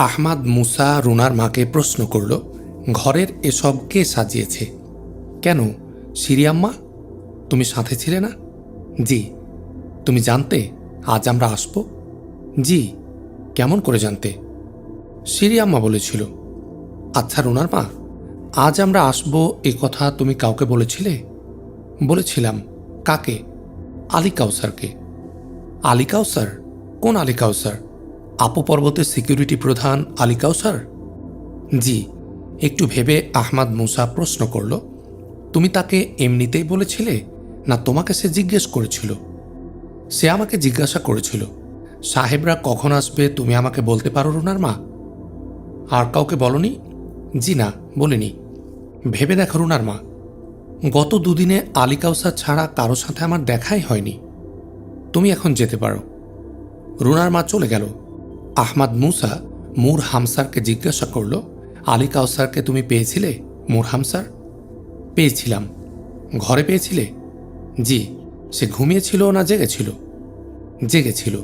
আহমাদ মুসা রুনার মাকে প্রশ্ন করল, ঘরের এসব কে সাজিয়েছে? কেন শিরি আম্মা, তুমি সাথে ছিলে না? জি। তুমি জানতে আজ আমরা আসব? জি। কেমন করে জানতে? শিরি আম্মা বলেছিল। আচ্ছা রুনার মা, আজ আমরা আসব এ কথা তুমি কাউকে বলেছিলে? বলেছিলাম। কাকে? আলী কাউসারকে। আলী কাউসার? কোন আলী কাউসার? আপু পর্বতের সিকিউরিটি প্রধান আলী কাউসার? জি। একটু ভেবে আহমাদ মুসা প্রশ্ন করল, তুমি তাকে এমনিতেই বলেছিলে না তোমাকে সে জিজ্ঞেস করেছিল? সে আমাকে জিজ্ঞাসা করেছিল, সাহেবরা কখন আসবে তুমি আমাকে বলতে পারো রুনার মা? আর কাউকে বলনি? জি না, বলিনি। ভেবে দেখো রুনার মা, গত দুদিনে আলী কাউসার ছাড়া কারো সাথে আমার দেখাই হয়নি। তুমি এখন যেতে পারো। রুনার মা চলে গেল। আহমাদ মুসা মুর হামসারকে জিজ্ঞাসা করল, আলী কাউসারকে তুমি পেয়েছিলে মুর হামসার? পেয়েছিলাম। ঘরে পেয়েছিলে? জি। সে ঘুমিয়েছিল না জেগেছিল? জেগেছিল।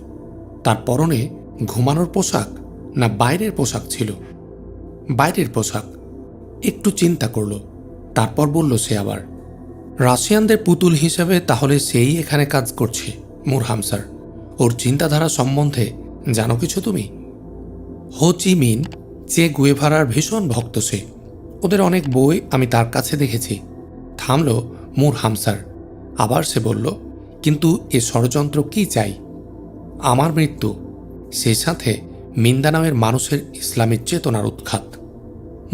তার পরনে ঘুমানোর পোশাক না বাইরের পোশাক ছিল? বাইরের পোশাক। একটু চিন্তা করল, তারপর বলল সে আবার, রাশিয়ানদের পুতুল হিসেবে তাহলে সেই এখানে কাজ করছে মুর হামসার। ওর চিন্তাধারা সম্বন্ধে জানো কিছু তুমি? হো চি মিন, চে গুয়েভারার ভীষণ ভক্ত সে। ওদের অনেক বই আমি তার কাছে দেখেছি। থামল মুর হামসার। আবার সে বলল, কিন্তু এ ষড়যন্ত্র কি চাই? আমার মৃত্যু, সেই সাথে মিন্দানাওয়ের মানুষের ইসলামের চেতনার উৎখাত।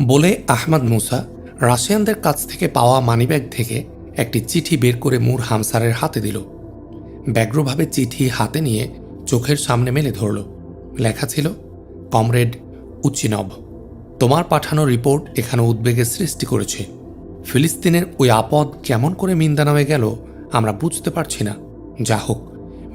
বলে আহমাদ মুসা রাশিয়ানদের কাছ থেকে পাওয়া মানিব্যাগ থেকে একটি চিঠি বের করে মুর হামসারের হাতে দিল। ব্যগ্রভাবে চিঠি হাতে নিয়ে চোখের সামনে মেলে ধরল। লেখা ছিল, কমরেড উচিনভ, তোমার পাঠানো রিপোর্ট এখানে উদ্বেগের সৃষ্টি করেছে। ফিলিস্তিনের ওই আপদ কেমন করে মিন্দানাওয়ে গেল আমরা বুঝতে পারছি না। যা হোক,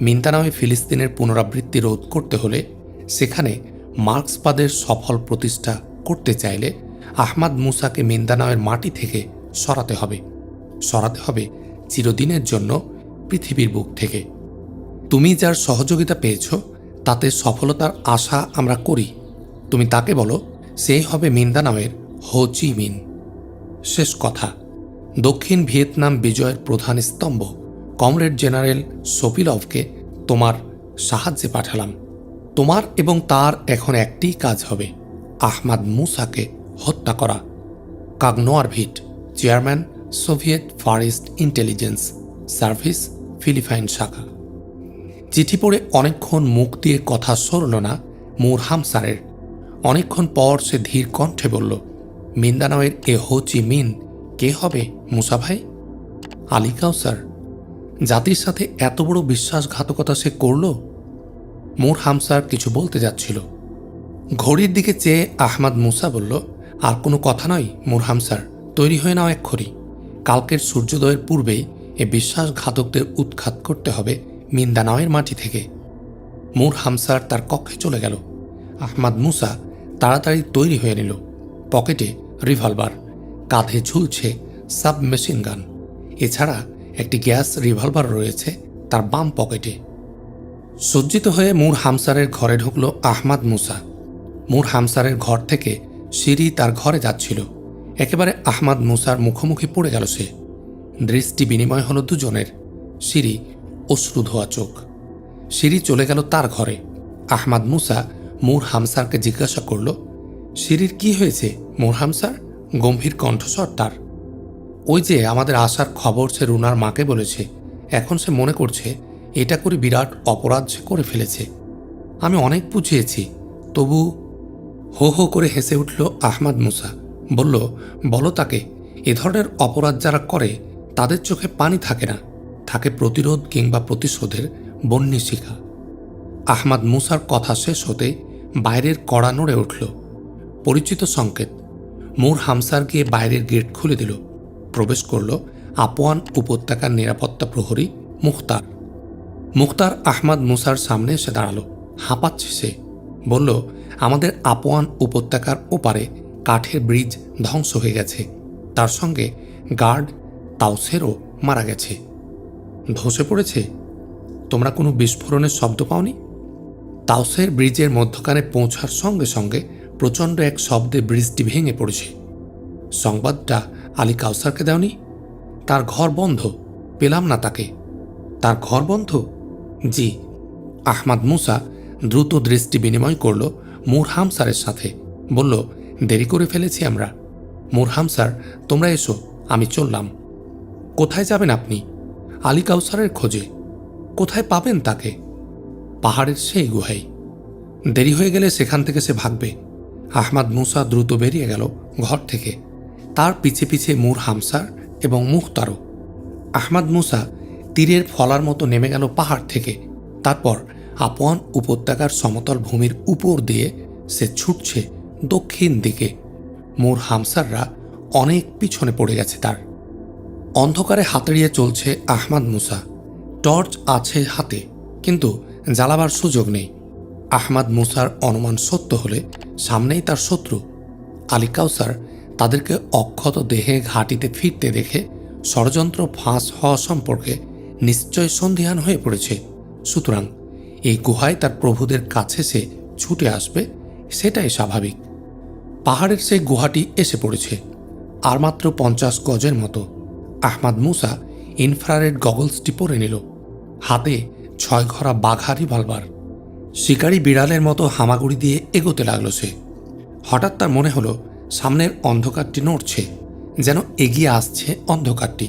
মিন্দানাওয়ে ফিলিস্তিনের পুনরাবৃত্তি রোধ করতে হলে, সেখানে মার্ক্সবাদের সফল প্রতিষ্ঠা করতে চাইলে আহমাদ মুসাকে মিন্দানাওয়ের মাটি থেকে সরাতে হবে। সরাতে হবে চিরদিনের জন্য পৃথিবীর বুক থেকে। তুমি যার সহযোগিতা পেয়েছ তাতে সফলতার আশা আমরা করি। তুমি তাকে বলো, সেই হবে মিন্দানাওয়ের হো চি মিন। শেষ কথা। দক্ষিণ ভিয়েতনাম বিজয়ের প্রধান স্তম্ভ কমরেড জেনারেল সোপিলভকে তোমার সাহায্যে পাঠালাম। তোমার এবং তার এখন একটিই কাজ হবে, আহমাদ মুসাকে হত্যা করা। কাগনোয়ারভিট, chairman, Soviet Far East Intelligence Service, Philippine শাখা। চিঠি পড়ে অনেকক্ষণ মুখ দিয়ে কথা সরল না মুর হামসারের। অনেকক্ষণ পর সে ধীর কণ্ঠে বলল, মিন্দানাওয়ের এ হো চি মিন কে হবে মুসা ভাই? আলী কাউসার। জাতির সাথে এত বড় বিশ্বাসঘাতকতা সে করল? মুর হামসার কিছু বলতে যাচ্ছিল। ঘড়ির দিকে চেয়ে আহমাদ মুসা বলল, আর কোনো কথা নয় মুর হামসার, তৈরি হয়ে নাও এক্ষুনি। কালকের সূর্যোদয়ের পূর্বেই এ বিশ্বাসঘাতকদের উৎখাত করতে হবে মিন্দানাওয়ের মাটি থেকে। মুর হামসার তার কক্ষে চলে গেল। আহমাদ মুসা তাড়াতাড়ি তৈরি হয়ে নিল। পকেটে রিভলভার, কাঁধে ঝুলছে সাবমেশিন গান। এছাড়া একটি গ্যাস রিভলভার রয়েছে তার বাম পকেটে। সজ্জিত হয়ে মুর হামসারের ঘরে ঢুকল আহমাদ মুসা। মুর হামসারের ঘর থেকে সিঁড়ি তার ঘরে যাচ্ছিল। একেবারে আহমাদ মুসার মুখোমুখি পড়ে গেল সে। দৃষ্টি বিনিময় হল দুজনের। সিঁড়ি অশ্রু ধোয়া চোখ। সিঁড়ি চলে গেল তার ঘরে। আহমাদ মুসা মুর হামসারকে জিজ্ঞাসা করল, সিঁড়ির কি হয়েছে মুর হামসার? গম্ভীর কণ্ঠস্বর তার। ওই যে আমাদের আসার খবর সে রুনার মাকে বলেছে। এখন সে মনে করছে এটা করে বিরাট অপরাধ সে করে ফেলেছে। আমি অনেক বুঝিয়েছি, তবু। হো হো করে হেসে উঠল আহমাদ মুসা। বলল, বলো তাকে, এ ধরনের অপরাধ যারা করে তাদের চোখে পানি থাকে না, থাকে প্রতিরোধ কিংবা প্রতিশোধের বন্যী শিখা। আহমাদ মুসার কথা শেষ হতে বাইরের কড়া নড়ে উঠল। পরিচিত সংকেত। মুর হামসার গিয়ে বাইরের গেট খুলে দিল। প্রবেশ করল আপোয়ান উপত্যকার নিরাপত্তা প্রহরী মুখতার। মুখতার আহমাদ মুসার সামনে এসে দাঁড়ালো। হাঁপাচ্ছে সে। বলল, আমাদের আপোয়ান উপত্যকার ওপারে কাঠের ব্রিজ ধ্বংস হয়ে গেছে। তার সঙ্গে গার্ড তাওসেরও মারা গেছে। ধসে পড়েছে? তোমরা কোনো বিস্ফোরণের শব্দ পাওনি? তাওসের ব্রিজের মধ্যখানে পৌঁছার সঙ্গে সঙ্গে প্রচণ্ড এক শব্দে ব্রিজটি ভেঙে পড়েছে। সংবাদটা আলী কাউসারকে দেওনি? তার ঘর বন্ধ, পেলাম না তাকে। তার ঘর বন্ধ? জি। আহমাদ মুসা দ্রুত দৃষ্টি বিনিময় করল মুরহাম স্যারের সাথে। বলল, দেরি করে ফেলেছি আমরা। মুরহাম স্যার, তোমরা এসো, আমি চললাম। কোথায় যাবেন আপনি? আলী কাউসারের খোঁজে। কোথায় পাবেন তাকে? পাহাড়ের সেই গুহায়। দেরি হয়ে গেলে সেখান থেকে সে ভাগবে। আহমাদ মুসা দ্রুত বেরিয়ে গেল ঘর থেকে। তার পিছে পিছে মুরহাম স্যার এবং মুখতারও। আহমাদ মুসা তীরের ফলার মতো নেমে গেল পাহাড় থেকে। তারপর আপন উপত্যকার সমতল ভূমির উপর দিয়ে সে ছুটছে দক্ষিণ দিকে। মুরহাম স্যাররা অনেক পিছনে পড়ে গেছে তার। অন্ধকারে হাতড়িয়ে চলছে আহমাদ মুসা। টর্চ আছে হাতে, কিন্তু জ্বালাবার সুযোগ নেই। আহমাদ মুসার অনুমান সত্য হলে সামনেই তার শত্রু। আলী কাউসার তাদেরকে অক্ষত দেহে ঘাঁটিতে ফিরতে দেখে ষড়যন্ত্র ফাঁস হওয়া সম্পর্কে নিশ্চয় সন্দিহান হয়ে পড়েছে। সুতরাং এই গুহায় তার প্রভুদের কাছে সে ছুটে আসবে, সেটাই স্বাভাবিক। পাহাড়ের সেই গুহাটি এসে পড়েছে, আর মাত্র 50 গজের মতো। আহমাদ মুসা ইনফ্রারেড গগলসটি পরে নিল। হাতে 6 ঘরা বাঘা রিভলভার। শিকারি বিড়ালের মতো হামাগুড়ি দিয়ে এগোতে লাগল সে। হঠাৎ তার মনে হলো সামনের অন্ধকারটি নড়ছে, যেন এগিয়ে আসছে অন্ধকারটি।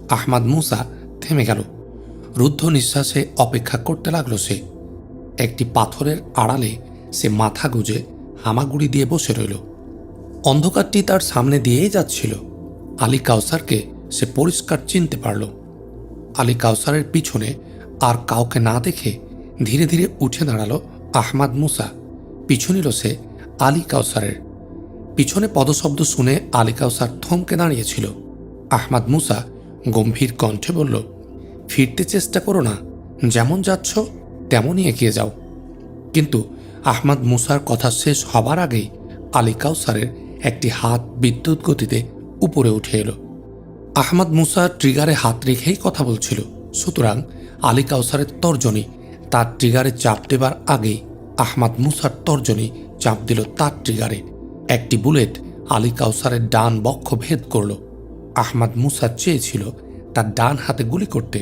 আহমাদ মুসা থেমে গেল। রুদ্ধ নিঃশ্বাসে অপেক্ষা করতে লাগল সে। একটি পাথরের আড়ালে সে মাথা গুজে হামাগুড়ি দিয়ে বসে রইল। অন্ধকারটি তার সামনে দিয়েই যাচ্ছিল। আলী কাউসারকে সে পরিষ্কার চিনতে পারল। আলী কাউসারের পিছনে আর কাউকে না দেখে ধীরে ধীরে উঠে দাঁড়ালো আহমাদ মুসা। পিছু নিল সে আলী কাউসারের। পিছনে পদশব্দ শুনে আলী কাউসার থমকে দাঁড়িয়েছিল। আহমাদ মুসা গম্ভীর কণ্ঠে বলল, ফিরতে চেষ্টা করো না, যেমন যাচ্ছ তেমনই এগিয়ে যাও। কিন্তু আহমাদ মুসার কথা শেষ হবার আগেই আলী কাউসারের একটি হাত বিদ্যুৎ গতিতে উপরে উঠে এলো। আহমাদ মুসা ট্রিগারে হাত রেখেই কথা বলছিল, সুতরাং আলী কাউসারের তর্জনী তার ট্রিগারে চাপ দেবার আগেই আহমাদ মুসার তর্জনী চাপ দিল তার ট্রিগারে। একটি বুলেট আলী কাউসারের ডান বক্ষ ভেদ করল। আহমাদ মুসা চেয়েছিল তার ডান হাতে গুলি করতে,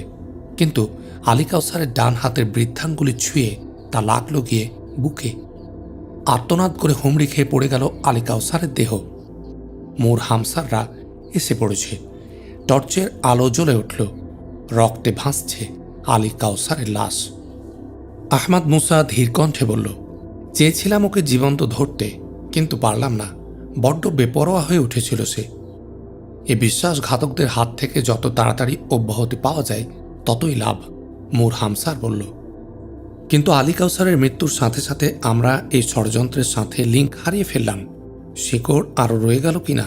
কিন্তু আলী কাউসারের ডান হাতের বৃদ্ধাঙ্গুলি ছুঁয়ে তা লাগল গিয়ে বুকে। আর্তনাদ করে হুমড়ি খেয়ে পড়ে গেল আলী কাউসারের দেহ। মুরহাম স্যাররা এসে পড়েছে। টর্চের আলো জ্বলে উঠল। রক্তে ভাসছে আলী কাউসারের লাশ। আহমাদ মুসা ধীর কণ্ঠে বলল, চেয়েছিলাম ওকে জীবন্ত ধরতে, কিন্তু পারলাম না। বড্ড বেপরোয়া হয়ে উঠেছিল সে। এ বিশ্বাসঘাতকদের হাত থেকে যত তাড়াতাড়ি অব্যাহতি পাওয়া যায় ততই লাভ, মুরহাম স্যার বলল। কিন্তু আলী কাউসারের মৃত্যুর সাথে সাথে আমরা এই ষড়যন্ত্রের সাথে লিঙ্ক হারিয়ে ফেললাম। শিকড় আরও রয়ে গেল কিনা?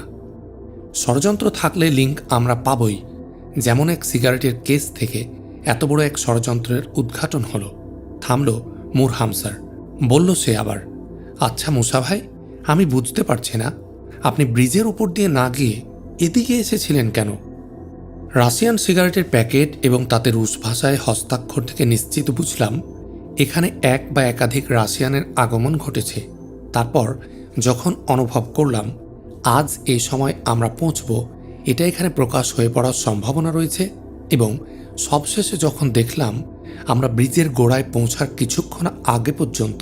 ষড়যন্ত্র থাকলে লিঙ্ক আমরা পাবই। যেমন এক সিগারেটের কেস থেকে এত বড় এক ষড়যন্ত্রের উদ্ঘাটন হলো। থামল মুরহাম স্যার। বলল সে আবার, আচ্ছা মুসা ভাই, আমি বুঝতে পারছি না, আপনি ব্রিজের উপর দিয়ে না গিয়ে এদিকে এসেছিলেন কেন? রাশিয়ান সিগারেটের প্যাকেট এবং তাতে রুশ ভাষায় হস্তাক্ষর থেকে নিশ্চিত বুঝলাম এখানে এক বা একাধিক রাশিয়ানের আগমন ঘটেছে। তারপর যখন অনুভব করলাম আজ এই সময় আমরা পৌঁছব, এটা এখানে প্রকাশ হয়ে পড়ার সম্ভাবনা রয়েছে, এবং সবশেষে যখন দেখলাম আমরা ব্রিজের গোড়ায় পৌঁছার কিছুক্ষণ আগে পর্যন্ত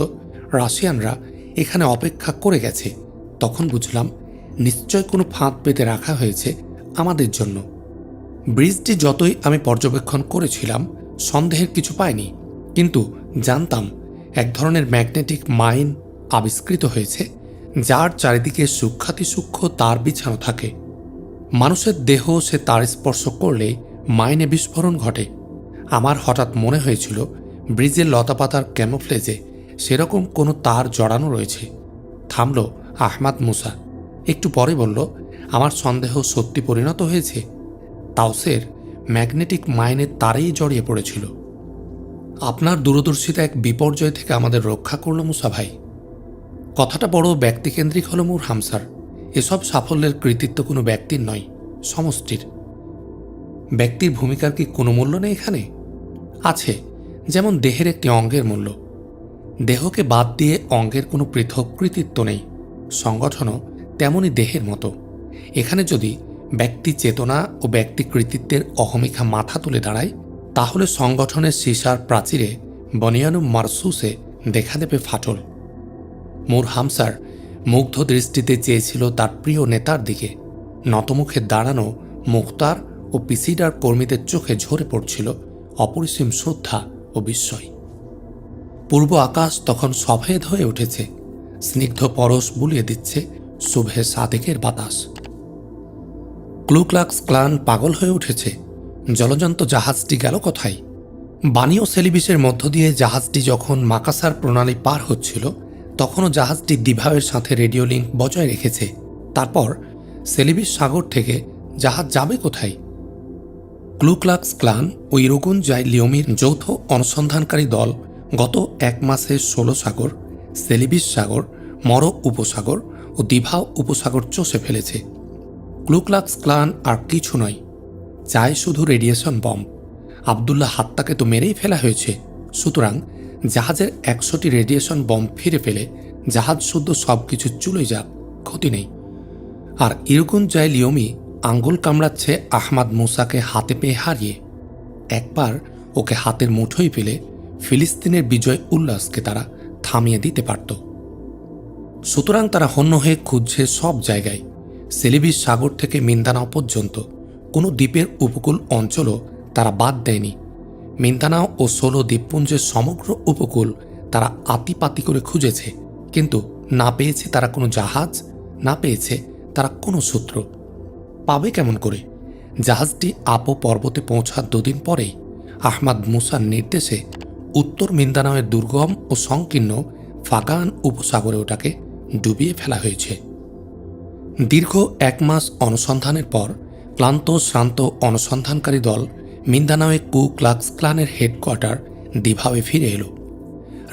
রাশিয়ানরা এখানে অপেক্ষা করে গেছে, তখন বুঝলাম নিশ্চয় কোনো ফাঁদ পেতে রাখা হয়েছে আমাদের জন্য। ব্রিজটি যতই আমি পর্যবেক্ষণ করেছিলাম সন্দেহের কিছু পাইনি, কিন্তু জানতাম এক ধরনের ম্যাগনেটিক মাইন আবিষ্কৃত হয়েছে, যার চারিদিকে সূক্ষ্মাতিসূক্ষ্ম তার বিছানো থাকে। মানুষের দেহ সে তার স্পর্শ করলে মাইনে বিস্ফোরণ ঘটে। আমার হঠাৎ মনে হয়েছিল ব্রিজের লতাপাতার ক্যামোফ্লেজে সেরকম কোনো তার জড়ানো রয়েছে। থামল আহমাদ মুসা। একটু পরে বলল, আমার সন্দেহ সত্যি পরিণত হয়েছে। তাওসের ম্যাগনেটিক মাইনের তারেই জড়িয়ে পড়েছিল। আপনার দূরদর্শিতা এক বিপর্যয় থেকে আমাদের রক্ষা করল মুসা ভাই। কথাটা বড় ব্যক্তিকেন্দ্রিক হল মুরহাম স্যার। এসব সাফল্যের কৃতিত্ব কোনো ব্যক্তির নয়, সমষ্টির। ব্যক্তির ভূমিকার কি কোনো মূল্য নেই এখানে? আছে, যেমন দেহের একটি অঙ্গের মূল্য। দেহকে বাদ দিয়ে অঙ্গের কোনো পৃথক কৃতিত্ব নেই। সংগঠনও তেমনই দেহের মতো। এখানে যদি ব্যক্তি চেতনা ও ব্যক্তি কৃতিত্বের অহমিকা মাথা তুলে দাঁড়ায়, তাহলে সংগঠনের সীসার প্রাচীরে বনিয়ানুম মারসুসে দেখা দেবে ফাটল। মূর হামসার মুগ্ধ দৃষ্টিতে চেয়েছিল তার প্রিয় নেতার দিকে। নতমুখে দাঁড়ানো মুখতার ও পিসিডার কর্মীদের চোখে ঝরে পড়ছিল অপরিসীম শ্রদ্ধা ও বিস্ময়। পূর্ব আকাশ তখন সফেদ হয়ে উঠেছে, স্নিগ্ধ পরশ বুলিয়ে দিচ্ছে শুভে সাদেকের বাতাস। ক্লু ক্লাক্স ক্লান পাগল হয়ে উঠেছে। জলজন্ত জাহাজটি গেল কোথায়? বানি ও সেলিবিসের মধ্য দিয়ে জাহাজটি যখন মাকাসার প্রণালী পার হচ্ছিল, তখনও জাহাজটি দিভাওয়ের সাথে রেডিও লিঙ্ক বজায় রেখেছে। তারপর সেলিবিস সাগর থেকে জাহাজ যাবে কোথায়? ক্লু ক্লাক্স ক্লান ও ইরোগুন জাই লিওমির যৌথ অনুসন্ধানকারী দল গত 1 মাসে 16 সাগর, সেলিবিস সাগর, মরো উপসাগর ও দিভাও উপসাগর চষে ফেলেছে। ক্লু ক্লাক্স ক্লান আর কিছু নয়, চায় শুধু রেডিয়েশন বম্ব। আবদুল্লাহ হাত্তাকে তো মেরেই ফেলা হয়েছে, সুতরাং জাহাজের 100টি রেডিয়েশন বম্ব ফিরে পেলে জাহাজ শুদ্ধ সব কিছু চুলে যাক, ক্ষতি নেই। আর ইরগুন জাই লিওমি আঙ্গুল কামড়াচ্ছে আহমাদ মুসাকে হাতে পেয়ে হারিয়ে। একবার ওকে হাতের মুঠোয় পেলে ফিলিস্তিনের বিজয় উল্লাসকে তারা থামিয়ে দিতে পারত। সুতরাং তারা হন্য হয়ে খুঁজছে সব জায়গায়, সেলিবিস সাগর থেকে মিন্দানাও পর্যন্ত। কোনো দ্বীপের উপকূল অঞ্চলও তারা বাদ দেয়নি। মিন্দানাও ও সোলো দ্বীপপুঞ্জের সমগ্র উপকূল তারা আতিপাতি করে খুঁজেছে, কিন্তু না পেয়েছে তারা কোনো জাহাজ, না পেয়েছে তারা কোনো সূত্র। পাবে কেমন করে? জাহাজটি আপো পর্বতে পৌঁছার 2 দিন পরেই আহমাদ মুসার নির্দেশে উত্তর মিন্দানাওয়ের দুর্গম ও সংকীর্ণ ফাগান উপসাগরে ওটাকে ডুবিয়ে ফেলা হয়েছে। দীর্ঘ 1 মাস অনুসন্ধানের পর ক্লান্ত শ্রান্ত অনুসন্ধানকারী দল মিন্দানাওয়ে ক্লু ক্লাক্স ক্লানের হেডকোয়ার্টার দিভাওয়ে ফিরে এলো।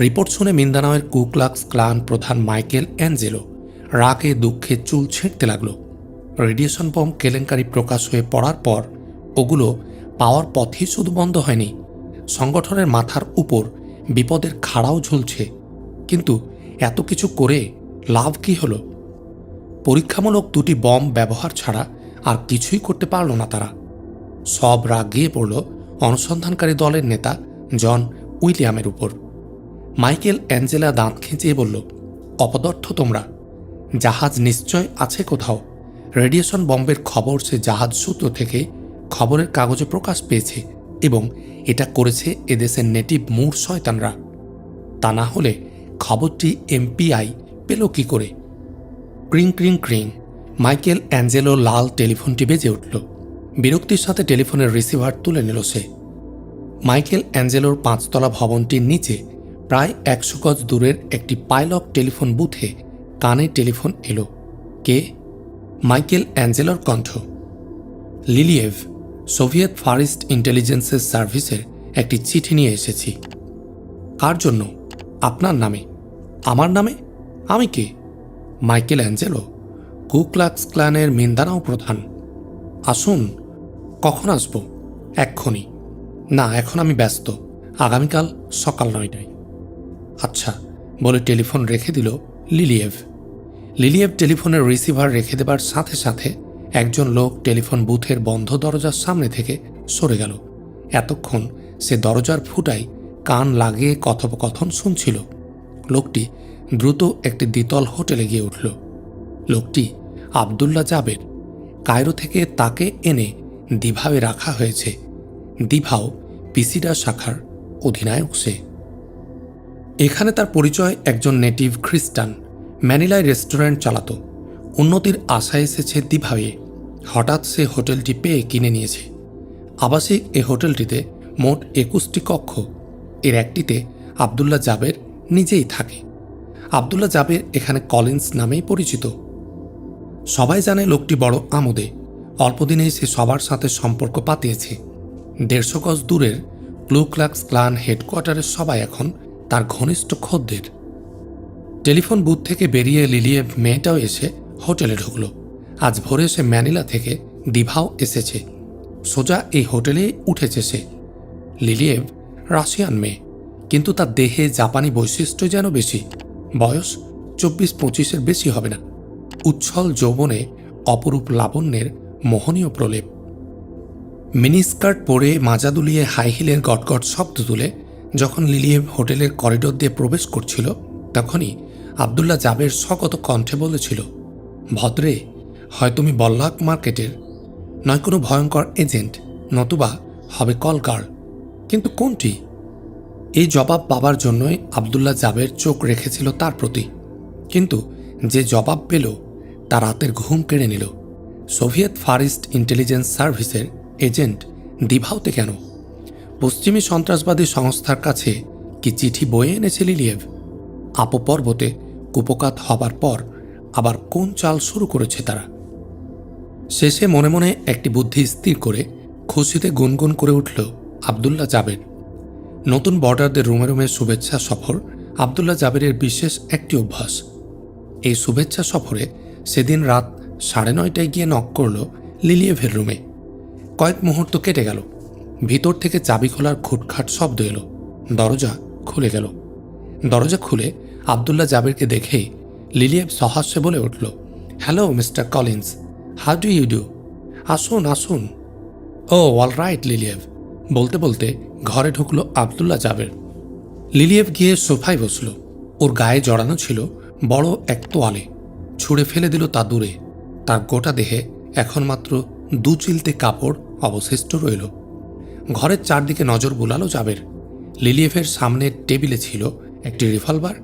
রিপোর্ট শুনে মিন্দানাওয়ের ক্লু ক্লাক্স ক্লান প্রধান মাইকেল অ্যাঞ্জেলো রাগে দুঃখে চুল ছিঁড়তে লাগল। রেডিয়েশন বম্ব কেলেঙ্কারি প্রকাশ হয়ে পড়ার পর ওগুলো পাওয়ার পথই শুধু বন্ধ হয়নি, সংগঠনের মাথার উপর বিপদের খাড়াও ঝুলছে। কিন্তু এত কিছু করে লাভ কি হলো? পরীক্ষামূলক 2টি বম্ব ব্যবহার ছাড়া আর কিছুই করতে পারল না তারা। সব রাগ গিয়ে পড়ল অনুসন্ধানকারী দলের নেতা জন উইলিয়ামের উপর। মাইকেল অ্যাঞ্জেলা দাঁত খিঁচিয়ে বলল, অপদার্থ তোমরা! জাহাজ নিশ্চয় আছে কোথাও। রেডিয়েশন বম্বের খবর সে জাহাজ সূত্র থেকে খবরের কাগজে প্রকাশ পেয়েছে, এবং এটা করেছে এদেশের নেটিভ মূর শয়তানরা। তা না হলে খবরটি এমপিআই পেল কি করে? ক্রিং ক্রিং ক্রিং, মাইকেল অ্যাঞ্জেলো লাল টেলিফোনটি বেজে উঠল। বিরক্তির সাথে টেলিফোনের রিসিভার তুলে নিল সে। মাইকেল অ্যাঞ্জেলোর 5তলা ভবনটির নিচে প্রায় 100 গজ দূরের একটি পাইলক টেলিফোন বুথে কানে টেলিফোন এলো। কে? মাইকেল অ্যাঞ্জেলোর কণ্ঠ। লিলিয়েভ, সোভিয়েত ফার ইস্ট ইন্টেলিজেন্সের সার্ভিসের একটি চিঠি নিয়ে এসেছি। কার জন্য? আপনার নামে। আমার নামে? আমি কে? মাইকেল অ্যাঞ্জেলো, ক্লু ক্লাক্স ক্লানের মিন্দানাও প্রধান। আসুন। কখন আসব? এক্ষুনি। না, এখন আমি ব্যস্ত, আগামীকাল সকাল 9টায়। আচ্ছা, বলে টেলিফোন রেখে দিল লিলিয়েভ। লিলিয়েভ টেলিফোনের রিসিভার রেখে দেবার সাথে সাথে একজন লোক টেলিফোন বুথের বন্ধ দরজার সামনে থেকে সরে গেল। এতক্ষণ সে দরজার ফুটায় কান লাগিয়ে কথোপকথন শুনছিল। লোকটি দ্রুত একটি দ্বিতল হোটেলে গিয়ে উঠল। লোকটি আবদুল্লাহ জাবের। কায়রো থেকে তাকে এনে দিভাওয়ে রাখা হয়েছে। দিভাও পিসিডা শাখার অধিনায়ক সে। এখানে তার পরিচয় একজন নেটিভ খ্রিস্টান। ম্যানিলায় রেস্টুরেন্ট চালাত। উন্নতির আশায় এসেছে দিভাওয়ে। হঠাৎ সে হোটেলটি পেয়ে কিনে নিয়েছে। আবাসিক এ হোটেলটিতে মোট 21টি কক্ষ। এর একটিতে আবদুল্লাহ জাবের নিজেই থাকে। আবদুল্লাহ জাবের এখানে কলিন্স নামেই পরিচিত। সবাই জানে লোকটি বড় আমোদে। অল্পদিনেই সে সবার সাথে সম্পর্ক পাতিয়েছে। 150 গজ দূরের ক্লু ক্লাক্স ক্লান হেডকোয়ার্টারের সবাই এখন তার ঘনিষ্ঠ খদ্দের। টেলিফোন বুথ থেকে বেরিয়ে লিলিয়েভ মেয়েটাও এসে হোটেলে ঢুকল। আজ ভোরে সে ম্যানিলা থেকে দিভাও এসেছে। সোজা এই হোটেলে উঠেছে সে। লিলিয়েভ রাশিয়ান মেয়ে, কিন্তু তার দেহে জাপানি বৈশিষ্ট্য যেন বেশি। বয়স 24-25-এর বেশি হবে না। উচ্ছল যৌবনে অপরূপ লাবণ্যের মোহনীয় প্রলেপ। মিনিস্কার্ট পরে মাজা দুলিয়ে হাই হিলের গটগট শব্দ তুলে যখন লিলিয়েভ হোটেলের করিডোর দিয়ে প্রবেশ করছিল, তখনই আবদুল্লাহ জাবের স্বগত কণ্ঠে বলেছিল, ভদ্রে, হয় তুমি বল্লাক মার্কেটের, নয় কোনো ভয়ঙ্কর এজেন্ট, নতুবা হবে কল গার্ল, কিন্তু কোনটি? এই জবাব পাবার জন্যই আবদুল্লাহ জাবের চোখ রেখেছিল তার প্রতি, কিন্তু যে জবাব পেল তা রাতের ঘুম কেড়ে নিল। সোভিয়েত ফার ইস্ট ইন্টেলিজেন্স সার্ভিসের এজেন্ট দিভাওতে কেন? পশ্চিমী সন্ত্রাসবাদী সংস্থার কাছে কি চিঠি বয়ে এনেছে লিলিয়েভ? আপো পর্বতে কুপকাত হবার পর আবার কোন চাল শুরু করেছে তারা? শেষে মনে মনে একটি বুদ্ধি স্থির করে খুশিতে গুনগুন করে উঠল আবদুল্লাহ জাবের। নতুন বর্ডারদের রুমে রুমে শুভেচ্ছা সফর আবদুল্লাহ জাবেরের বিশেষ একটি অভ্যাস। এই শুভেচ্ছা সফরে সেদিন রাত 9:30টায় গিয়ে নক করল লিলিয়েভের রুমে। কয়েক মুহূর্ত কেটে গেল। ভিতর থেকে চাবি খোলার খুটখাট শব্দ এলো। দরজা খুলে গেল। দরজা খুলে আবদুল্লাহ জাবেরকে দেখেই লিলিয়েভ সহাস্যে বলে উঠল, hello mister Collins, how do you do? আসুন আসুন। ও অল রাইট লিলিয়েভ, বলতে বলতে ঘরে ঢুকল আবদুল্লাহ জাবের। লিলিয়েভ গিয়ে সোফায় বসল। ওর গায়ে জড়ানো ছিল বড় এক তোয়ালে। ছুঁড়ে ফেলে দিল তা দূরে। তার গোটা দেহে এখন মাত্র 2 চিলতে কাপড় অবশিষ্ট রইল। ঘরের চারদিকে নজর বুলালো জাবের। লিলিয়েভের সামনের টেবিলে ছিল একটি রিভলভার,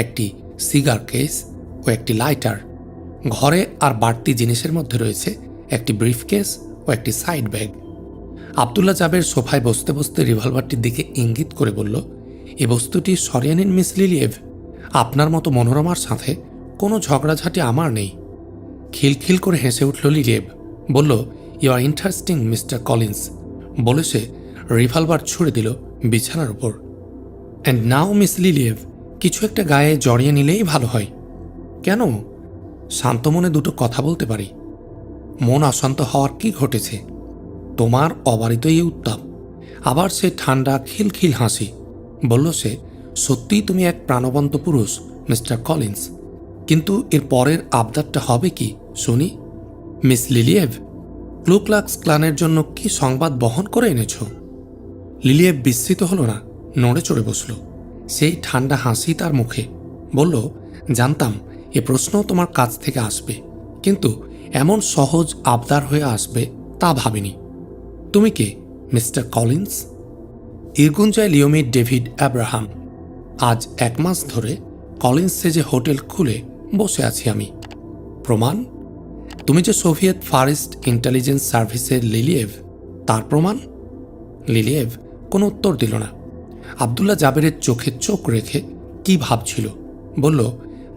একটি সিগার কেস ও একটি লাইটার। ঘরে আর বাড়তি জিনিসের মধ্যে রয়েছে একটি ব্রিফকেস ও একটি সাইড ব্যাগ। আবদুল্লাহ জাবের সোফায় বসতে বসতে রিভলভারটির দিকে ইঙ্গিত করে বলল, এ বস্তুটি সরিয়ে নিন মিস লিলিয়েভ। আপনার মতো মনোরমার সাথে কোনো ঝগড়াঝাটি আমার নেই। খিলখিল করে হেসে উঠল লিলিয়েভ। বলল, you are interesting mister Collins, বলে সে রিভলভার ছুড়ে দিল বিছানার উপর। অ্যান্ড নাও মিস লিলিয়েভ, কিছু একটা গায়ে জড়িয়ে নিলেই ভালো হয়। কেন? শান্ত মনে দুটো কথা বলতে পারি। মন অশান্ত হওয়ার কি ঘটেছে? তোমার অবারিত এই উত্তাপ, আবার সে ঠান্ডা খিলখিল হাসি। বলল সে, সত্যিই তুমি এক প্রাণবন্ত পুরুষ মিস্টার কলিন্স, কিন্তু এর পরের আবদারটা হবে কি শুনি? মিস লিলিয়েভ, ক্লু ক্লাক্স ক্লানের জন্য কি সংবাদ বহন করে এনেছ? লিলিয়েভ বিস্মিত হল না, নড়ে চড়ে বসল। সেই ঠান্ডা হাসি তার মুখে। বলল, জানতাম এ প্রশ্নও তোমার কাছ থেকে আসবে, কিন্তু এমন সহজ আবদার হয়ে আসবে তা ভাবিনি। তুমি কে মিস্টার কলিন্স? ইরগুঞ্জায় লিওমিড ডেভিড অ্যাব্রাহাম। আজ 1 মাস ধরে কলিন্স সেজে হোটেল খুলে বসে আছি আমি। প্রমাণ? তুমি যে সোভিয়েত ফার ইস্ট ইন্টেলিজেন্স সার্ভিসের লিলিয়েভ, তার প্রমাণ? লিলিয়েভ কোনো উত্তর দিল না। আবদুল্লাহ জাবেরের চোখে চোখ রেখে কি ভাবছিল। বলল,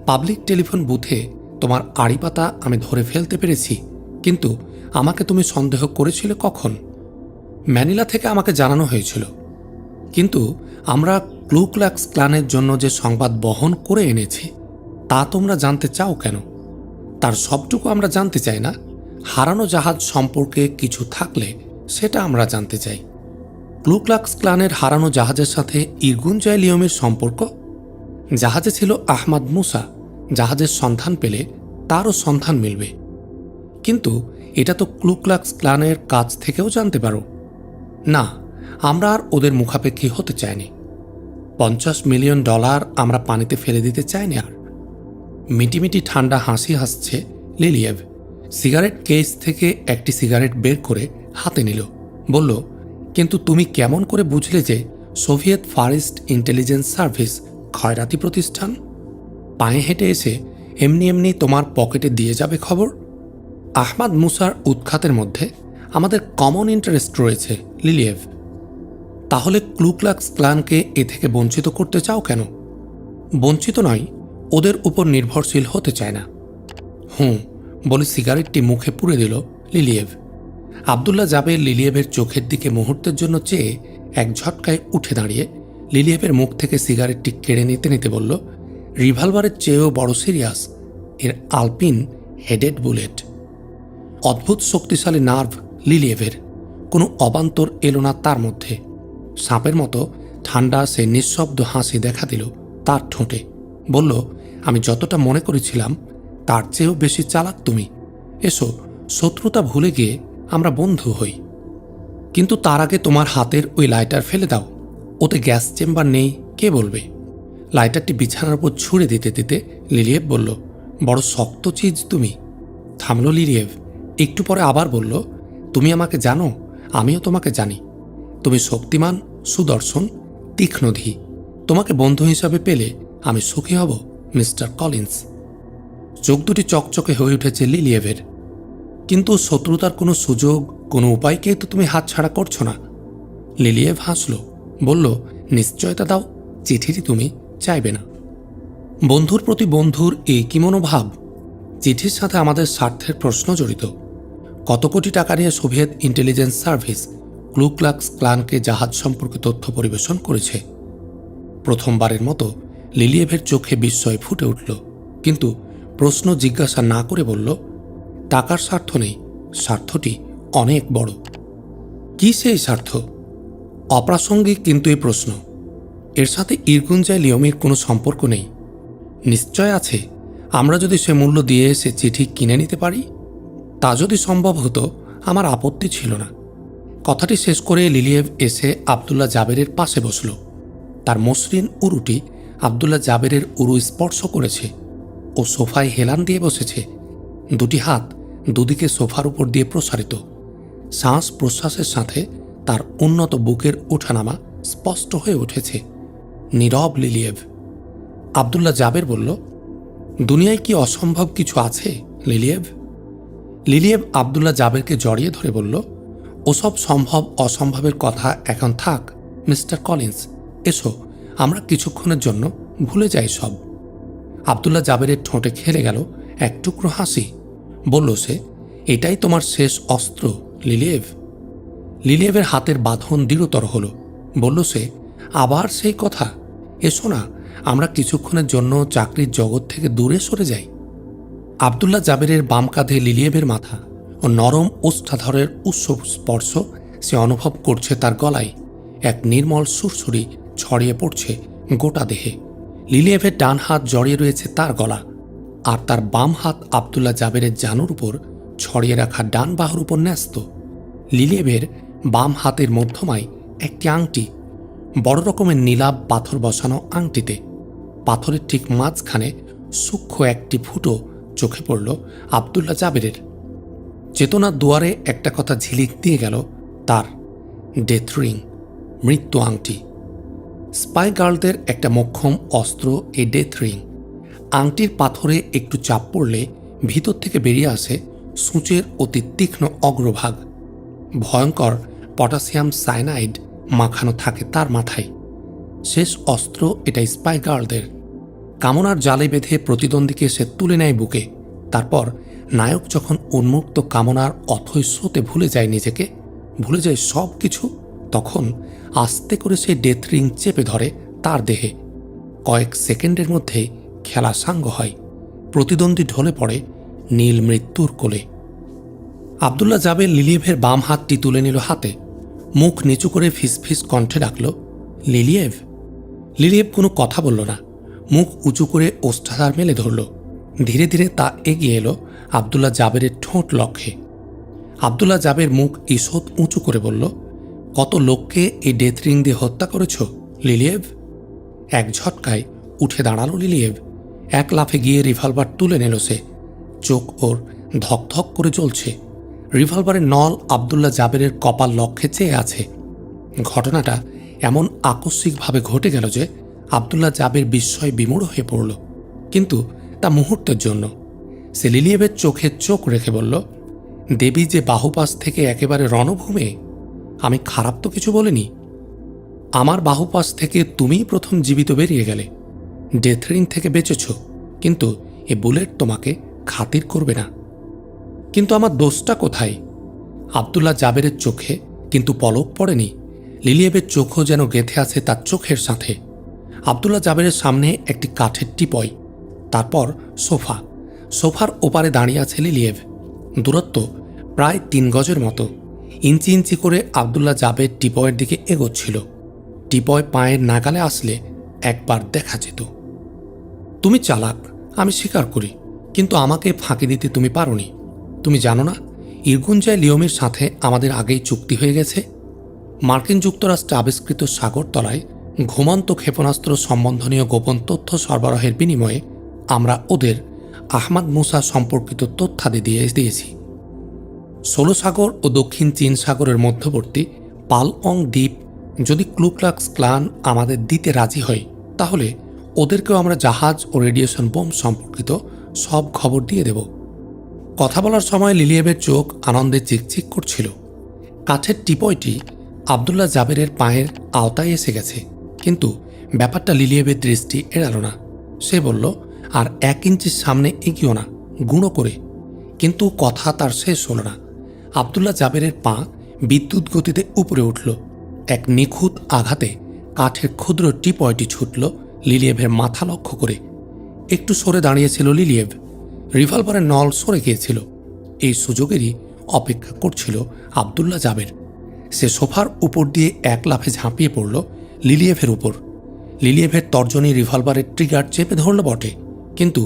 পাবলিক টেলিফোন বুথে তোমার আড়িপাতা আমি ধরে ফেলতে পেরেছি, কিন্তু আমাকে তুমি সন্দেহ করেছিলে কখন? ম্যানিলা থেকে আমাকে জানানো হয়েছিল, কিন্তু আমরা ক্লু ক্লাক্স ক্লানের জন্য যে সংবাদ বহন করে এনেছি তা তোমরা জানতে চাও কেন? তার সবটুকু আমরা জানতে চাই না। হারানো জাহাজ সম্পর্কে কিছু থাকলে সেটা আমরা জানতে চাই। ক্লু ক্লাক্স ক্লানের হারানো জাহাজের সাথে ইরগুঞ্জায় লিওমের সম্পর্ক? জাহাজে ছিল আহমাদ মুসা। জাহাজের সন্ধান পেলে তারও সন্ধান মিলবে। কিন্তু এটা তো ক্লু ক্লাক্স ক্লানের কাছ থেকেও জানতে পারো। না, আমরা আর ওদের মুখাপেক্ষী হতে চাইনি। $50 মিলিয়ন আমরা পানিতে ফেলে দিতে চাইনি। আর মিটিমিটি ঠান্ডা হাসি হাসছে লিলিয়েভ। সিগারেট কেস থেকে একটি সিগারেট বের করে হাতে নিল। বলল, কিন্তু তুমি কেমন করে বুঝলে যে Soviet Far East Intelligence Service খয়রাতি প্রতিষ্ঠান? পায়ে হেঁটে এসে এমনি এমনি তোমার পকেটে দিয়ে যাবে খবর? আহমাদ মুসার উৎখাতের মধ্যে আমাদের কমন ইন্টারেস্ট রয়েছে লিলিয়েভ। তাহলে ক্লু ক্লাক্স ক্লানকে এ থেকে বঞ্চিত করতে চাও কেন? বঞ্চিত নয়, ওদের উপর নির্ভরশীল হতে চায় না। বলে সিগারেটটি মুখে পুরে দিল লিলিয়েভ। আবদুল্লাহ জাবের লিলিয়েভের চোখের দিকে মুহূর্তের জন্য চেয়ে এক ঝটকায় উঠে দাঁড়িয়ে লিলিয়েভের মুখ থেকে সিগারেটটি কেড়ে নিতে নিতে বলল, রিভলভারের চেয়েও বড় সিরিয়াস এর আলপিন হেডেড বুলেট। অদ্ভুত শক্তিশালী নার্ভ লিলিয়েভের। কোনো অবান্তর এলো না তার মধ্যে। সাপের মতো ঠান্ডা সে নিঃশব্দ হাসি দেখা দিল তার ঠোঁটে। বলল, আমি যতটা মনে করেছিলাম তার চেয়েও বেশি চালাক তুমি। এসো, শত্রুতা ভুলে গিয়ে আমরা বন্ধু হই। কিন্তু তার আগে তোমার হাতের ওই লাইটার ফেলে দাও, ওতে গ্যাস চেম্বার নেই কে বলবে। লাইটারটি বিছানার উপর ছুঁড়ে দিতে দিতে লিলিয়েভ বলল, বড় শক্ত চিজ তুমি। থামল লিলিয়েভ। একটু পরে আবার বলল, তুমি আমাকে জানো, আমিও তোমাকে জানি। তুমি শক্তিমান, সুদর্শন, তীক্ষ্ণধী। তোমাকে বন্ধু হিসাবে পেলে আমি সুখী হব মিস্টার কলিন্স। চোখ দুটি চকচকে হয়ে উঠেছে লিলিয়েভের। কিন্তু শত্রুতার কোনো সুযোগ, কোনো উপায়কেই তো তুমি হাতছাড়া করছো না। লিলিয়েভ হাসল, বলল, নিশ্চয়তা দাও, চিঠিটি তুমি চাইবে না। বন্ধুর প্রতি বন্ধুর এই কি মনোভাব? চিঠির সাথে আমাদের স্বার্থের প্রশ্ন জড়িত। কত কোটি টাকা নিয়ে সোভিয়েত ইন্টেলিজেন্স সার্ভিস ক্লু ক্লাক্স ক্লানকে জাহাজ সম্পর্কে তথ্য পরিবেশন করেছে। প্রথমবারের মতো লিলিয়েভের চোখে বিস্ময় ফুটে উঠল, কিন্তু প্রশ্ন জিজ্ঞাসা না করে বলল, টাকার স্বার্থ নেই, স্বার্থটি অনেক বড়। কি সেই স্বার্থ? অপ্রাসঙ্গিক কিন্তু এই প্রশ্ন। এর সাথে ইরগুঞ্জায় লিওমির কোনো সম্পর্ক নেই। নিশ্চয় আছে, আমরা যদি সে মূল্য দিয়ে সে চিঠি কিনে নিতে পারি। তা যদি সম্ভব হতো আমার আপত্তি ছিল না। কথাটি শেষ করে লিলিয়েভ এসে আবদুল্লাহ জাবেরের পাশে বসল। তার মসৃণ উরুটি আবদুল্লাহ জাবেরের উরু স্পর্শ করেছে। ও সোফায় হেলান দিয়ে বসেছে, দুটি হাত দুদিকে সোফার উপর দিয়ে প্রসারিত। শ্বাস প্রশ্বাসের সাথে তার উন্নত বুকের ওঠানামা স্পষ্ট হয়ে উঠেছে। নীরব লিলিয়েভ। আবদুল্লাহ জাবের বলল, দুনিয়ায় কি অসম্ভব কিছু আছে লিলিয়েভ? লিলিয়েভ আবদুল্লাহ জাবেরকে জড়িয়ে ধরে বলল, ওসব সম্ভব অসম্ভবের কথা এখন থাক মিস্টার কলিন্স। এসো, আমরা কিছুক্ষণের জন্য ভুলে যাই সব। আবদুল্লাহ জাবেরের ঠোঁটে খেলে গেল এক টুকরো হাসি। বলল সে, এটাই তোমার শেষ অস্ত্র লিলিয়েভ। লিলিয়েভের হাতের বাঁধন দৃঢ়তর হল। বলল সে, আবার সেই কথা। এসো না, আমরা কিছুক্ষণের জন্য চাকরির জগৎ থেকে দূরে সরে যাই। আবদুল্লাহ জাবেরের বাম কাঁধে লিলিয়েভের মাথা ও নরম ওষ্ঠাধরের উৎসব স্পর্শ সে অনুভব করছে। তার গলায় এক নির্মল সুরসুরি ছড়িয়ে পড়ছে গোটা দেহে। লিলিয়েভের ডান হাত জড়িয়ে রয়েছে তার গলা, আর তার বাম হাত আবদুল্লাহ জাবেরের জানুর উপর ছড়িয়ে রাখা ডান বাহুর উপর ন্যস্ত। লিলিয়েভের বাম হাতের মধ্যমায় একটি আংটি, বড় রকমের নীলাভ পাথর বসানো আংটিতে পাথরের ঠিক মাঝখানে সূক্ষ্ম একটি ফুটো চোখে পড়ল আবদুল্লাহ জাবেরের। চেতনার দুয়ারে একটা কথা ঝিলিক দিয়ে গেল তার, ডেথ রিং, মৃত্যু আংটি। স্পাই গার্লদের একটা মোক্ষম অস্ত্র এই ডেথ রিং। আংটির পাথরে একটু চাপ পড়লে ভিতর থেকে বেরিয়ে আসে সূঁচের অতি তীক্ষ্ণ অগ্রভাগ। ভয়ঙ্কর পটাশিয়াম সায়ানাইড মাখানো থাকে তার মাথায়। শেষ অস্ত্র এটা স্পাই গার্লদের। কামনার জালে বেঁধে প্রতিদ্বন্দ্বীকে সে তুলে নেয় বুকে। তারপর নায়ক যখন উন্মুক্ত কামনার অথৈ স্রোতে ভুলে যায় নিজেকে, ভুলে যায় সব কিছু, তখন আস্তে করে সে ডেথ রিং চেপে ধরে তার দেহে। কয়েক সেকেন্ডের মধ্যে খেলা সাঙ্গ হয়। প্রতিদ্বন্দ্বী ঢলে পড়ে নীল মৃত্যুর কোলে। আবদুল্লাহ জাবের লিলিয়েভের বাম হাতটি তুলে নিল হাতে। মুখ নিচু করে ফিসফিস কণ্ঠে ডাকল, লিলিয়েভ। লিলিয়েভ কোনো কথা বলল না। মুখ উঁচু করে ওষ্ঠাধার মেলে ধরল। ধীরে ধীরে তা এগিয়ে এলো আবদুল্লাহ জাবেরের ঠোঁট লক্ষ্যে। আবদুল্লাহ জাবের মুখ ঈষৎ উঁচু করে বলল, কত লোককে এই ডেথ রিং দিয়ে হত্যা করেছ লিলিয়েভ? এক ঝটকায় উঠে দাঁড়ালো লিলিয়েভ। এক লাফে গিয়ে রিভলভার তুলে নিল সে। চোখ ওর ধকধক করে জ্বলছে। রিভলভারের নল আবদুল্লাহ জাবেরের কপাল লক্ষ্যে চেয়ে আছে। ঘটনাটা এমন আকস্মিকভাবে ঘটে গেল যে আবদুল্লাহ জাবের বিস্ময় বিমূঢ় হয়ে পড়ল, কিন্তু তা মুহূর্তের জন্য। সে লিলিয়েভের চোখে চোখ রেখে বলল, দেবী যে বাহুপাশ থেকে একেবারে রণভূমে, আমি খারাপ তো কিছু বলিনি। আমার বাহুপাশ থেকে তুমিই প্রথম জীবিত বেরিয়ে গেলে। ডেথ রিং থেকে বেঁচেছ, কিন্তু এ বুলেট তোমাকে খাতির করবে না। কিন্তু আমার দোষটা কোথায়? আবদুল্লাহ জাবেরের চোখে কিন্তু পলক পড়েনি। লিলিয়েভের চোখও যেন গেঁথে আছে তার চোখের সাথে। আবদুল্লাহ জাবেরের সামনে একটি কাঠের টিপয়, তারপর সোফা। সোফার ওপারে দাঁড়িয়ে আছে লিলিয়েভ। দূরত্ব প্রায় 3 গজের মতো। ইঞ্চি ইঞ্চি করে আবদুল্লাহ জাবের টিপয়ের দিকে এগোচ্ছিল। টিপয় পায়ের নাগালে আসলে একবার দেখা যেত। তুমি চালাক, আমি স্বীকার করি, কিন্তু আমাকে ফাঁকি দিতে তুমি পারোনি। তুমি জানো না ইরগুঞ্জায় লিওমের সাথে আমাদের আগেই চুক্তি হয়ে গেছে? মার্কিন যুক্তরাষ্ট্রে আবিষ্কৃত সাগরতলায় ঘুমন্ত ক্ষেপণাস্ত্র সম্বন্ধনীয় গোপন তথ্য সরবরাহের বিনিময়ে আমরা ওদের আহমাদ মুসা সম্পর্কিত তথ্যাদি দিয়েছি। সোলো সাগর ও দক্ষিণ চীন সাগরের মধ্যবর্তী পালঅং দ্বীপ যদি ক্লুক্লাক্স ক্লান আমাদের দিতে রাজি হয়, তাহলে ওদেরকেও আমরা জাহাজ ও রেডিয়েশন বোম সম্পর্কিত সব খবর দিয়ে দেব। কথা বলার সময় লিলিয়েভের চোখ আনন্দে চিকচিক করছিল। কাঠের টিপয়টি আবদুল্লাহ জাবেরের পায়ের আওতায় এসে গেছে, কিন্তু ব্যাপারটা লিলিয়েভের দৃষ্টি এড়াল না। সে বলল, আর 1 ইঞ্চির সামনে এগিয়েও না, গুঁড়ো করে। কিন্তু কথা তার শেষ হল না। আবদুল্লাহ জাবেরের পা বিদ্যুৎ গতিতে উপরে উঠল। এক নিখুঁত আঘাতে কাঠের ক্ষুদ্র টিপয়টি ছুটল লিলিয়েভের মাথা লক্ষ্য করে। একটু সরে দাঁড়িয়েছিল লিলিয়েভ। রিভলভারের নল সরে গিয়েছিল। এই সুযোগেরই অপেক্ষা করছিল আবদুল্লাহ জাবের। সে সোফার উপর দিয়ে এক লাফে ঝাঁপিয়ে পড়ল লিলিয়েভের উপর। লিলিয়েভের তর্জনী রিভলভারের ট্রিগার চেপে ধরল বটে, কিন্তু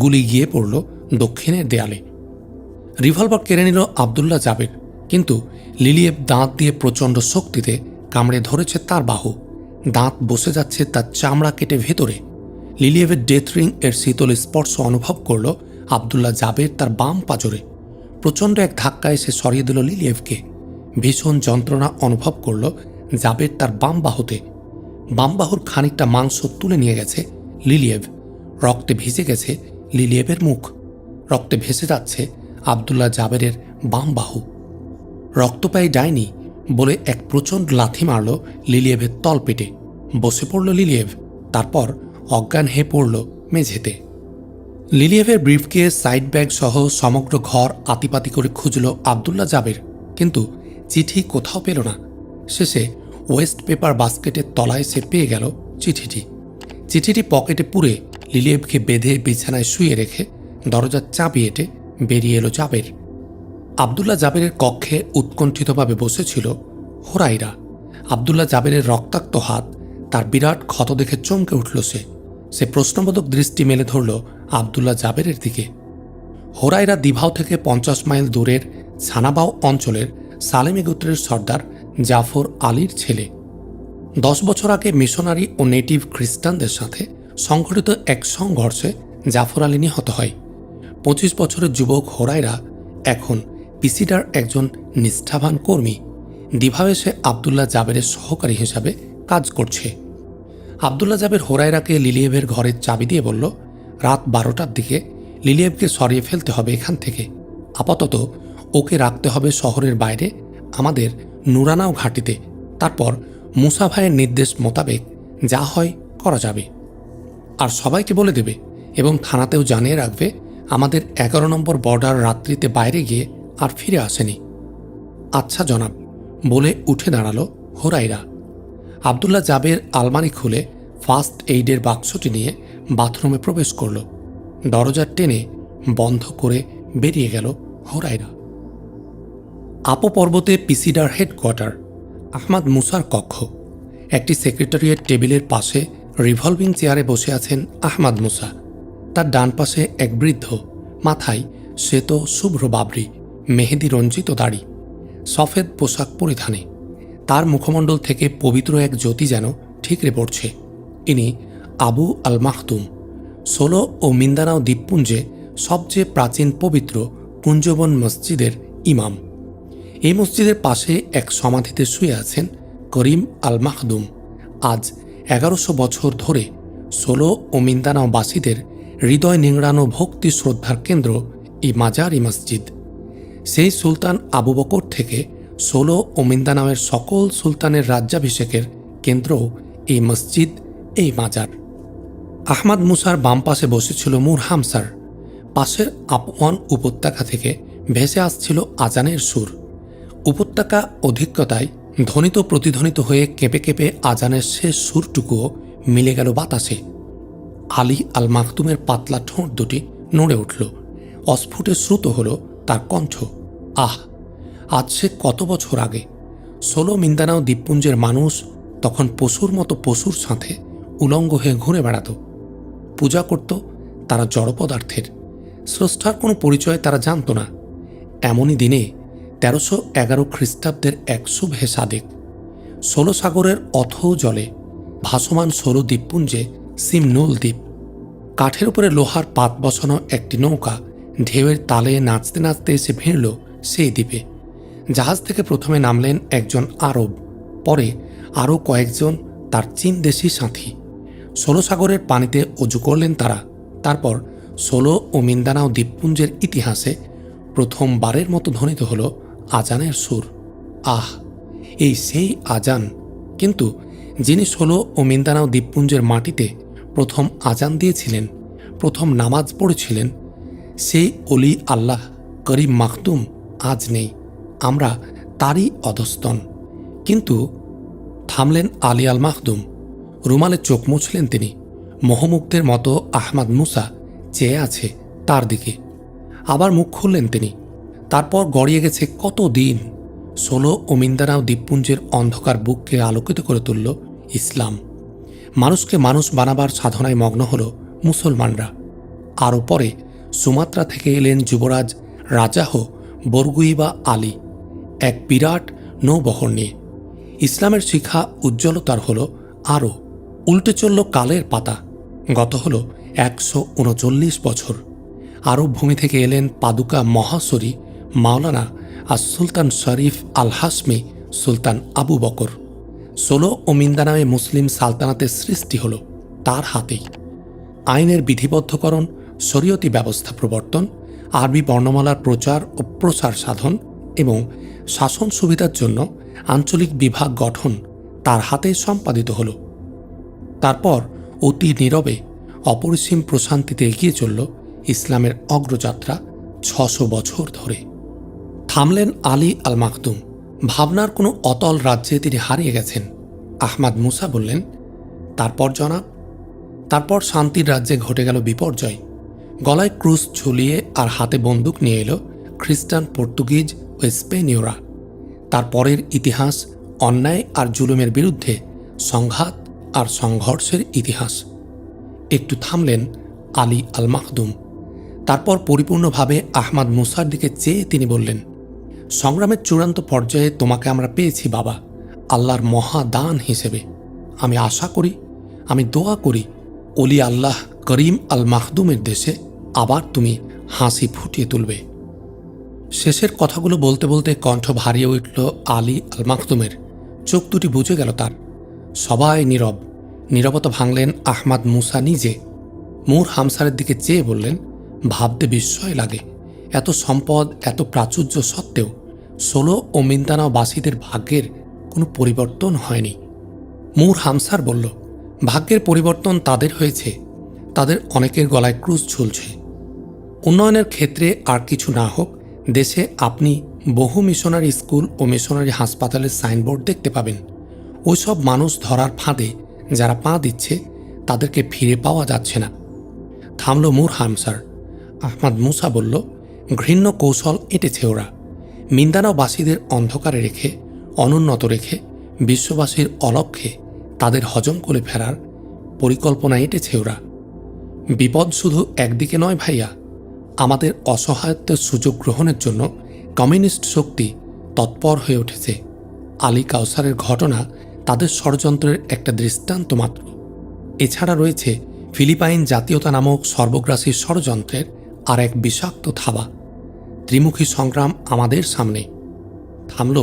গুলি গিয়ে পড়ল দক্ষিণের দেয়ালে। রিভলভার কেড়ে নিল আবদুল্লাহ জাবের, কিন্তু লিলিয়েভ দাঁত দিয়ে প্রচণ্ড শক্তিতে কামড়ে ধরেছে তার বাহু। দাঁত বসে যাচ্ছে তার চামড়া কেটে ভেতরে। লিলিয়েভের ডেথ রিং এর শীতল স্পর্শ অনুভব করল আবদুল্লাহ জাবের তার বাম পাজরে। প্রচণ্ড এক ধাক্কায় সে সরিয়ে দিল লিলিয়েভকে। ভীষণ যন্ত্রণা অনুভব করল জাবের তার বাম বাহুতে। বাম বাহুর খানিকটা মাংস তুলে নিয়ে গেছে লিলিয়েভ। রক্তে ভিজে গেছে লিলিয়েভের মুখ। রক্তে ভেসে যাচ্ছে আবদুল্লাহ জাবেরের বাম বাহু। রক্তপায়ী ডাইনি বলে এক প্রচণ্ড লাথি মারল লিলিয়েভের তলপেটে। বসে পড়ল লিলিয়েভ, তারপর অজ্ঞান হয়ে পড়ল মেঝেতে। লিলিয়েভের ব্রিফকেস, সাইড ব্যাগ সহ সমগ্র ঘর আতিপাতি করে খুঁজল আবদুল্লাহ জাবের, কিন্তু চিঠি কোথাও পেল না। শেষে ওয়েস্ট পেপার বাস্কেটের তলায় সে পেয়ে গেল চিঠিটি পকেটে পুরে লিলিয়েভকে বেঁধে বিছানায় শুয়ে রেখে দরজার চাবি এঁটে বেরিয়ে এলো জাবের। আবদুল্লাহ জাবেরের কক্ষে উৎকণ্ঠিতভাবে বসেছিল হোরাইরা। আবদুল্লাহ জাবেরের রক্তাক্ত হাত, তার বিরাট ক্ষত দেখে চমকে উঠল সে প্রশ্নবোধক দৃষ্টি মেলে ধরল আবদুল্লাহ জাবেরের দিকে। হোরাইরা দিভাও থেকে 50 মাইল দূরের ছানাবাও অঞ্চলের সালেমি গোত্রের সর্দার জাফর আলীর ছেলে। 10 বছর আগে মিশনারি ও নেটিভ খ্রিস্টানদের সাথে সংঘটিত এক সংঘর্ষে জাফর আলী নিহত হয়। 25 বছরের যুবক হোরাইরা এখন পিসিডার একজন নিষ্ঠাবান কর্মী। দিভাও এসে আবদুল্লাহ জাবেরের সহকারী হিসাবে কাজ করছে। আবদুল্লাহ জাবের হোরাইরাকে লিলিয়েভের ঘরের চাবি দিয়ে বলল, রাত 12টার দিকে লিলিয়েভকে সরিয়ে ফেলতে হবে এখান থেকে। আপাতত ওকে রাখতে হবে শহরের বাইরে আমাদের নুরানাও ঘাঁটিতে। তারপর মুসা ভাইয়ের নির্দেশ মোতাবেক যা হয় করা যাবে। আর সবাইকে বলে দেবে এবং থানাতেও জানিয়ে রাখবে আমাদের 11 নম্বর বর্ডার রাত্রিতে বাইরে গিয়ে আর ফিরে আসেনি। আচ্ছা জনাব, বলে উঠে দাঁড়ালো হোরাইরা। আবদুল্লাহ জাবের আলমারি খুলে ফার্স্ট এইডের বাক্সটি নিয়ে বাথরুমে প্রবেশ করল। দরজা টেনে বন্ধ করে বেরিয়ে গেল হোরাইরা। আপো পর্বতে পিসিডার হেডকোয়ার্টার, আহমাদ মুসার কক্ষ। একটি সেক্রেটারিয়েট টেবিলের পাশে রিভলভিং চেয়ারে বসে আছেন আহমাদ মুসা। তার ডান পাশে এক বৃদ্ধ, মাথায় শ্বেত শুভ্র বাবরি, মেহেদি রঞ্জিত দাড়ি, সফেদ পোশাক পরিধানে। তার মুখমণ্ডল থেকে পবিত্র এক জ্যোতি যেন ঠিকরে পড়ছে। ইনি আবু আল মাহতুম, সোলো ও মিন্দানাও দ্বীপপুঞ্জে সবচেয়ে প্রাচীন পবিত্র কুঞ্জবন মসজিদের ইমাম। এই মসজিদের পাশে এক সমাধিতে শুয়ে আছেন করিম আল মাহদুম। আজ 1100 বছর ধরে সোলো ও মিন্দানাওবাসীদের হৃদয় নিংড়ানো ভক্তি শ্রদ্ধার কেন্দ্র এই মাজার-ই মসজিদ। সেই সুলতান আবু বকর থেকে সোলো ও মিন্দানাওয়ের সকল সুলতানের রাজ্যাভিষেকের কেন্দ্র এই মসজিদ, এই মাজার। আহমাদ মুসার বাম পাশে বসেছিল মূর হামসার। পাশের আপওয়ান উপত্যকা থেকে ভেসে আসছিল আজানের সুর। উপত্যকা অধিকতায় ধ্বনিত প্রতিধ্বনিত হয়ে কেঁপে কেঁপে আজানের শেষ সুরটুকুও মিলে গেল বাতাসে। আলী আল মাকতুমের পাতলা ঠোঁট দুটি নড়ে উঠল। অস্ফুটে শ্রুত হল তার কণ্ঠ। আহ, আজ সে কত বছর আগে! সোলো মিন্দানাও দ্বীপপুঞ্জের মানুষ তখন পশুর মতো পশুর সাথে উলঙ্গ হয়ে ঘুরে বেড়াত, পূজা করত, তারা জড় পদার্থের। স্রষ্টার কোনো পরিচয় তারা জানত না। এমনই দিনে 1311 খ্রিস্টাব্দের এক শুভে সাদেক 16 সাগরের অথৌ জলে ভাসমান 16 দ্বীপপুঞ্জে সিমনোল দ্বীপ, কাঠের উপরে লোহার পাত বসানো একটি নৌকা ঢেউয়ের তালে নাচতে নাচতে এসে ভিড়ল সেই দ্বীপে। জাহাজ থেকে প্রথমে নামলেন একজন আরব, পরে আরও কয়েকজন তার চীন দেশি সাথী। 16 সাগরের পানিতে অজু করলেন তারা। তারপর 16 ও মিন্দানাও দ্বীপপুঞ্জের ইতিহাসে প্রথমবারের মতো ধ্বনিত হল আজানের সুর। আহ, এই সেই আজান! কিন্তু যিনি 16 ও মিন্দানাও দ্বীপপুঞ্জের মাটিতে প্রথম আজান দিয়েছিলেন, প্রথম নামাজ পড়েছিলেন, সেই অলি আল্লাহ করিম মাখদুম আজ নেই। আমরা তারই অধস্তন। কিন্তু থামলেন আলী আল মাখদুম। রুমালে চোখ মুছলেন তিনি। মোহমুগ্ধের মতো আহমাদ মুসা চেয়ে আছে তার দিকে। আবার মুখ খুললেন তিনি। তারপর গড়িয়ে গেছে কত দিন। 16 ও মিন্দানাও দ্বীপপুঞ্জের অন্ধকার বুককে আলোকিত করে তুলল ইসলাম। মানুষকে মানুষ বানাবার সাধনায় মগ্ন হল মুসলমানরা। আরও পরে সুমাত্রা থেকে এলেন যুবরাজ রাজাহ বরগুইবা আলী এক বিরাট নৌবহর নিয়ে। ইসলামের শিখা উজ্জ্বলতার হল আরও। উল্টে চলল কালের পাতা। গত হল 139 বছর। আরব ভূমি থেকে এলেন পাদুকা মহাসরি মাওলানা আর সুলতান শরীফ আল হাসমি সুলতান আবু বকর। 16 ও মিন্দানামে মুসলিম সালতানাতের সৃষ্টি হল তার হাতেই। আইনের বিধিবদ্ধকরণ, শরীয়তি ব্যবস্থা প্রবর্তন, আরবি বর্ণমালার প্রচার ও প্রসার সাধন এবং শাসন সুবিধার জন্য আঞ্চলিক বিভাগ গঠন তার হাতে সম্পাদিত হল। তারপর অতি নীরবে অপরিসীম প্রশান্তিতে এগিয়ে চলল ইসলামের অগ্রযাত্রা 600 বছর ধরে। থামলেন আলী আল মাখদুম। ভাবনার কোনো অতল রাজ্যে তিনি হারিয়ে গেছেন। আহমাদ মুসা বললেন, তারপর জনাব? তারপর শান্তির রাজ্যে ঘটে গেল বিপর্যয়। গলায় ক্রুশ ঝুলিয়ে আর হাতে বন্দুক নিয়ে এলো খ্রিস্টান, পর্তুগিজ ও স্পেনীয়রা। তারপরের ইতিহাস অন্যায় আর জুলুমের বিরুদ্ধে সংঘাত আর সংঘর্ষের ইতিহাস। একটু থামলেন আলী আল মাখদুম। তারপর পরিপূর্ণভাবে আহমাদ মুসার দিকে চেয়ে তিনি বললেন, সংগ্রামের চূড়ান্ত পর্যায়ে তোমাকে আমরা পেয়েছি বাবা, আল্লাহর মহাদান হিসেবে। আমি আশা করি, আমি দোয়া করি, অলি আল্লাহ করিম আল মাখদুমের দেশে আবার তুমি হাসি ফুটিয়ে তুলবে। শেষের কথাগুলো বলতে বলতে কণ্ঠ ভারিয়ে উঠল আলী আল মাখদুমের। চোখ দুটি বুঝে গেল তার। সবাই নীরব। নীরবতা ভাঙলেন আহমাদ মুসা নিজে। মূর হামসারের দিকে চেয়ে বললেন, ভাবতে বিস্ময় লাগে, এত সম্পদ, এত প্রাচুর্য সত্ত্বেও 16 ও মিন্দানাও বাসীদের ভাগ্যের কোনো পরিবর্তন হয়নি। মূর হামসার বলল, ভাগ্যের পরিবর্তন তাদের হয়েছে, তাদের অনেকের গলায় ক্রুশ ঝুলছে। উন্নয়নের ক্ষেত্রে আর কিছু না হোক, দেশে আপনি বহু মিশনারি স্কুল ও মিশনারি হাসপাতালের সাইনবোর্ড দেখতে পাবেন। ওইসব মানুষ ধরার ফাঁদে যারা পা দিচ্ছে, তাদেরকে ফিরে পাওয়া যাচ্ছে না। থামল মূর হামসার। আহমাদ মুসা বলল, ঘৃণ্য কৌশল এঁটেছে ওরা। মিন্দানাওবাসীদের অন্ধকারে রেখে, অনুন্নত রেখে, বিশ্ববাসীর অলক্ষ্যে তাদের হজম করে ফেরার পরিকল্পনা এঁটেছে ওরা। বিপদ শুধু একদিকে নয় ভাইয়া, আমাদের অসহায়ত্বের সুযোগ গ্রহণের জন্য কমিউনিস্ট শক্তি তৎপর হয়ে উঠেছে। আলী কাউসারের ঘটনা তাদের ষড়যন্ত্রের একটা দৃষ্টান্ত মাত্র। এছাড়া রয়েছে ফিলিপাইন জাতীয়তা নামক সর্বগ্রাসী ষড়যন্ত্রের আর এক বিষাক্ত থাবা। ত্রিমুখী সংগ্রাম আমাদের সামনে। থামল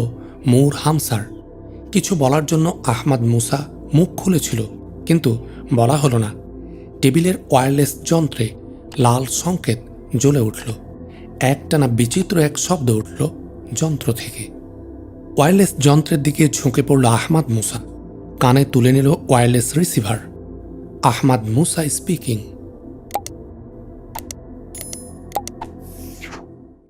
মূর হামসার। কিছু বলার জন্য আহমাদ মুসা মুখ খুলেছিল, কিন্তু বলা হলো না। টেবিলের ওয়্যারলেস যন্ত্রে লাল সংকেত জ্বলে উঠল। একটানা বিচিত্র এক শব্দ উঠল যন্ত্র থেকে। ওয়্যারলেস যন্ত্রের দিকে ঝুঁকে পড়ল আহমাদ মুসা। কানে তুলে নিল ওয়্যারলেস রিসিভার। আহমাদ মুসা স্পিকিং।